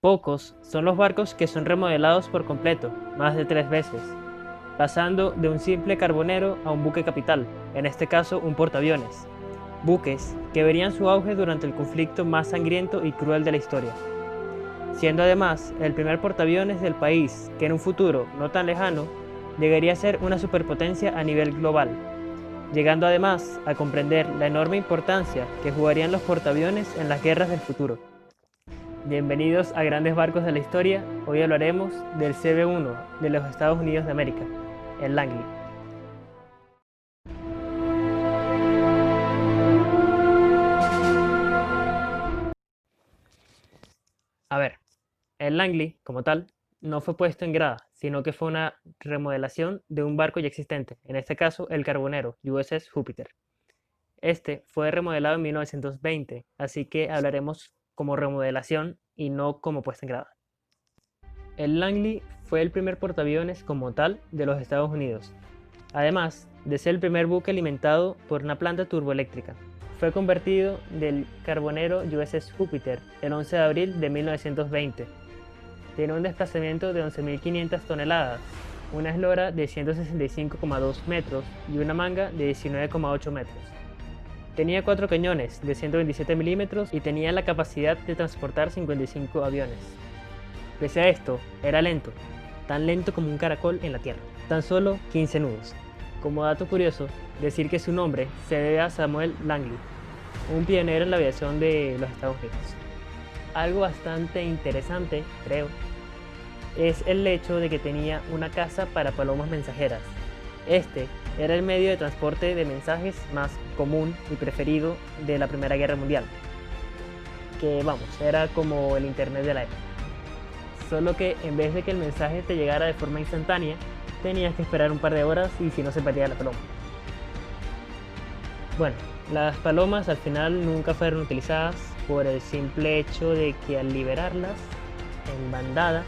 Pocos son los barcos que son remodelados por completo, más de 3 veces, pasando de un simple carbonero a un buque capital, en este caso un portaaviones. Buques que verían su auge durante el conflicto más sangriento y cruel de la historia, siendo además el primer portaaviones del país que en un futuro no tan lejano llegaría a ser una superpotencia a nivel global, llegando además a comprender la enorme importancia que jugarían los portaaviones en las guerras del futuro. Bienvenidos a Grandes Barcos de la Historia. Hoy hablaremos del CB-1 de los Estados Unidos de América, el Langley. A ver, el Langley, como tal, no fue puesto en grada, sino que fue una remodelación de un barco ya existente, en este caso el carbonero USS Jupiter. Este fue remodelado en 1920, así que hablaremos como remodelación y no como puesta en grada. El Langley fue el primer portaaviones como tal de los Estados Unidos, además de ser el primer buque alimentado por una planta turboeléctrica. Fue convertido del carbonero USS Jupiter el 11 de abril de 1920. Tiene un desplazamiento de 11.500 toneladas, una eslora de 165,2 metros y una manga de 19,8 metros. Tenía 4 cañones de 127 milímetros y tenía la capacidad de transportar 55 aviones. Pese a esto, era lento, tan lento como un caracol en la tierra, tan solo 15 nudos. Como dato curioso, decir que su nombre se debe a Samuel Langley, un pionero en la aviación de los Estados Unidos. Algo bastante interesante, creo, es el hecho de que tenía una caza para palomas mensajeras. Este era el medio de transporte de mensajes más común y preferido de la Primera Guerra Mundial, que vamos, era como el internet de la época. Solo que en vez de que el mensaje te llegara de forma instantánea, tenías que esperar un par de horas y si no se perdía la paloma. Bueno, las palomas al final nunca fueron utilizadas por el simple hecho de que al liberarlas en bandada,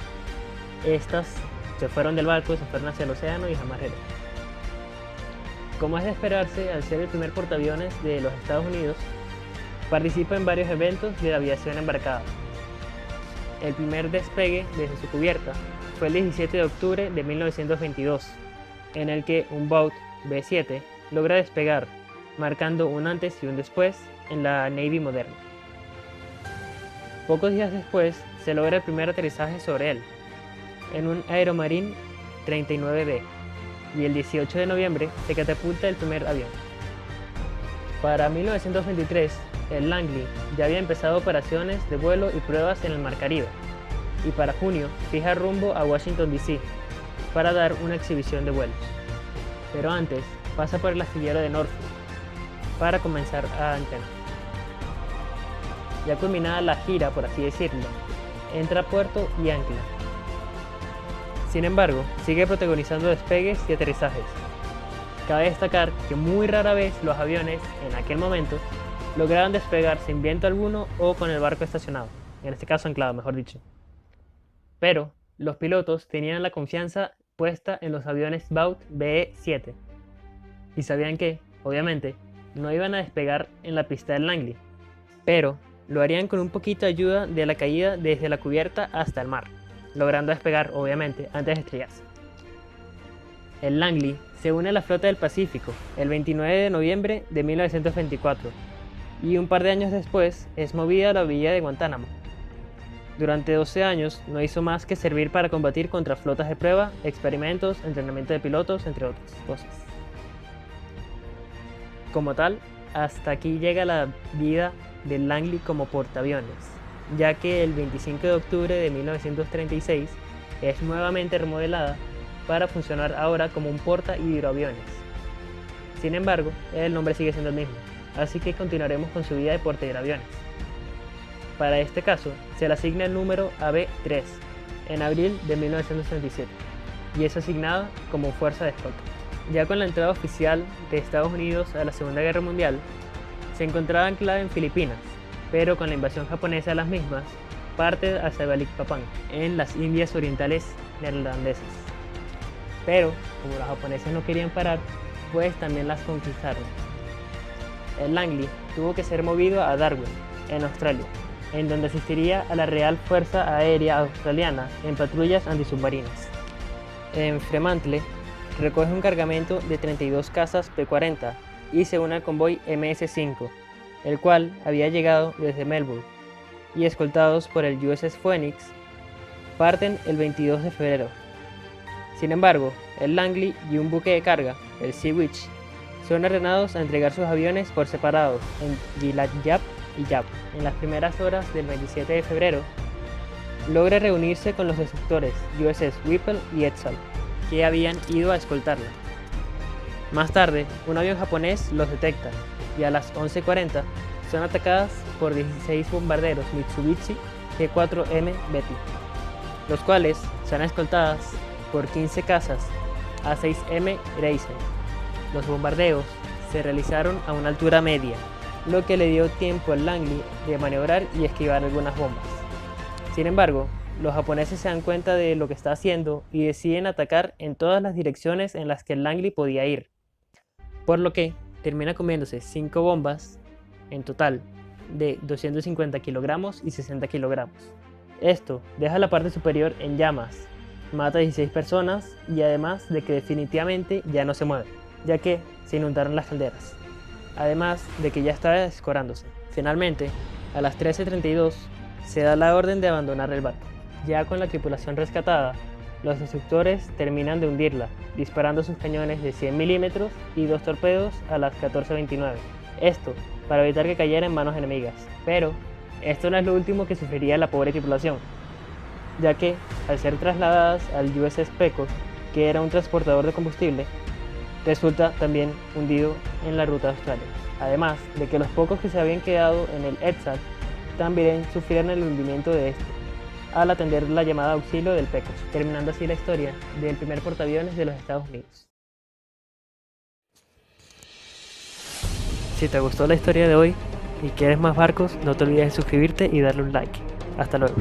estas se fueron del barco, se fueron hacia el océano y jamás regresaron. Como es de esperarse, al ser el primer portaaviones de los Estados Unidos, participa en varios eventos de la aviación embarcada. El primer despegue desde su cubierta fue el 17 de octubre de 1922, en el que un Vought B-7 logra despegar, marcando un antes y un después en la Navy moderna. Pocos días después se logra el primer aterrizaje sobre él, en un Aeromarine 39B, y el 18 de noviembre se catapulta el primer avión. Para 1923, el Langley ya había empezado operaciones de vuelo y pruebas en el Mar Caribe, y para junio fija rumbo a Washington DC para dar una exhibición de vuelos. Pero antes pasa por el astillero de Norfolk para comenzar a entrenar. Ya culminada la gira, por así decirlo, entra a puerto y ancla. Sin embargo, sigue protagonizando despegues y aterrizajes. Cabe destacar que muy rara vez los aviones, en aquel momento, lograban despegar sin viento alguno o con el barco estacionado, en este caso anclado, mejor dicho. Pero los pilotos tenían la confianza puesta en los aviones Vought BE-7 y sabían que, obviamente, no iban a despegar en la pista del Langley, pero lo harían con un poquito de ayuda de la caída desde la cubierta hasta el mar, logrando despegar, obviamente, antes de estrellarse. El Langley se une a la flota del Pacífico el 29 de noviembre de 1924 y un par de años después es movida a la villa de Guantánamo. Durante 12 años no hizo más que servir para combatir contra flotas de prueba, experimentos, entrenamiento de pilotos, entre otras cosas. Como tal, hasta aquí llega la vida del Langley como portaaviones, ya que el 25 de octubre de 1936 es nuevamente remodelada para funcionar ahora como un porta-hidroaviones. Sin embargo, el nombre sigue siendo el mismo, así que continuaremos con su vida de porta-hidroaviones. Para este caso, se le asigna el número AB-3 en abril de 1937 y es asignada como fuerza de escolta. Ya con la entrada oficial de Estados Unidos a la Segunda Guerra Mundial, se encontraba anclada en Filipinas, pero con la invasión japonesa de las mismas, parte hacia Balikpapan, en las Indias Orientales neerlandesas. Pero, como los japoneses no querían parar, pues también las conquistaron. El Langley tuvo que ser movido a Darwin, en Australia, en donde asistiría a la Real Fuerza Aérea Australiana en patrullas antisubmarinas. En Fremantle, recoge un cargamento de 32 cazas P-40 y se une al convoy MS-5, el cual había llegado desde Melbourne, y escoltados por el USS Phoenix, parten el 22 de febrero. Sin embargo, el Langley y un buque de carga, el Sea Witch, son ordenados a entregar sus aviones por separado en Gilad Yap y Yap. En las primeras horas del 27 de febrero, logra reunirse con los destructores USS Whipple y Edsall, que habían ido a escoltarla. Más tarde, un avión japonés los detecta y a las 11:40 son atacadas por 16 bombarderos Mitsubishi G4M Betty, los cuales son escoltadas por 15 cazas A6M Grayson. Los bombardeos se realizaron a una altura media, lo que le dio tiempo al Langley de maniobrar y esquivar algunas bombas. Sin embargo, los japoneses se dan cuenta de lo que está haciendo y deciden atacar en todas las direcciones en las que el Langley podía ir, por lo que termina comiéndose 5 bombas en total de 250 kilogramos y 60 kilogramos. Esto deja la parte superior en llamas, mata a 16 personas y además de que definitivamente ya no se mueve, ya que se inundaron las calderas, además de que ya estaba escorándose. Finalmente, a las 13:32 se da la orden de abandonar el barco. Ya con la tripulación rescatada, los destructores terminan de hundirla, disparando sus cañones de 100 milímetros y 2 torpedos a las 14:29. Esto para evitar que cayera en manos enemigas. Pero esto no es lo último que sufriría la pobre tripulación, ya que al ser trasladadas al USS Pecos, que era un transportador de combustible, resulta también hundido en la ruta de Australia. Además de que los pocos que se habían quedado en el Edsall también sufrieron el hundimiento de este, al atender la llamada de auxilio del Pecos, terminando así la historia del primer portaaviones de los Estados Unidos. Si te gustó la historia de hoy y quieres más barcos, no te olvides de suscribirte y darle un like. Hasta luego.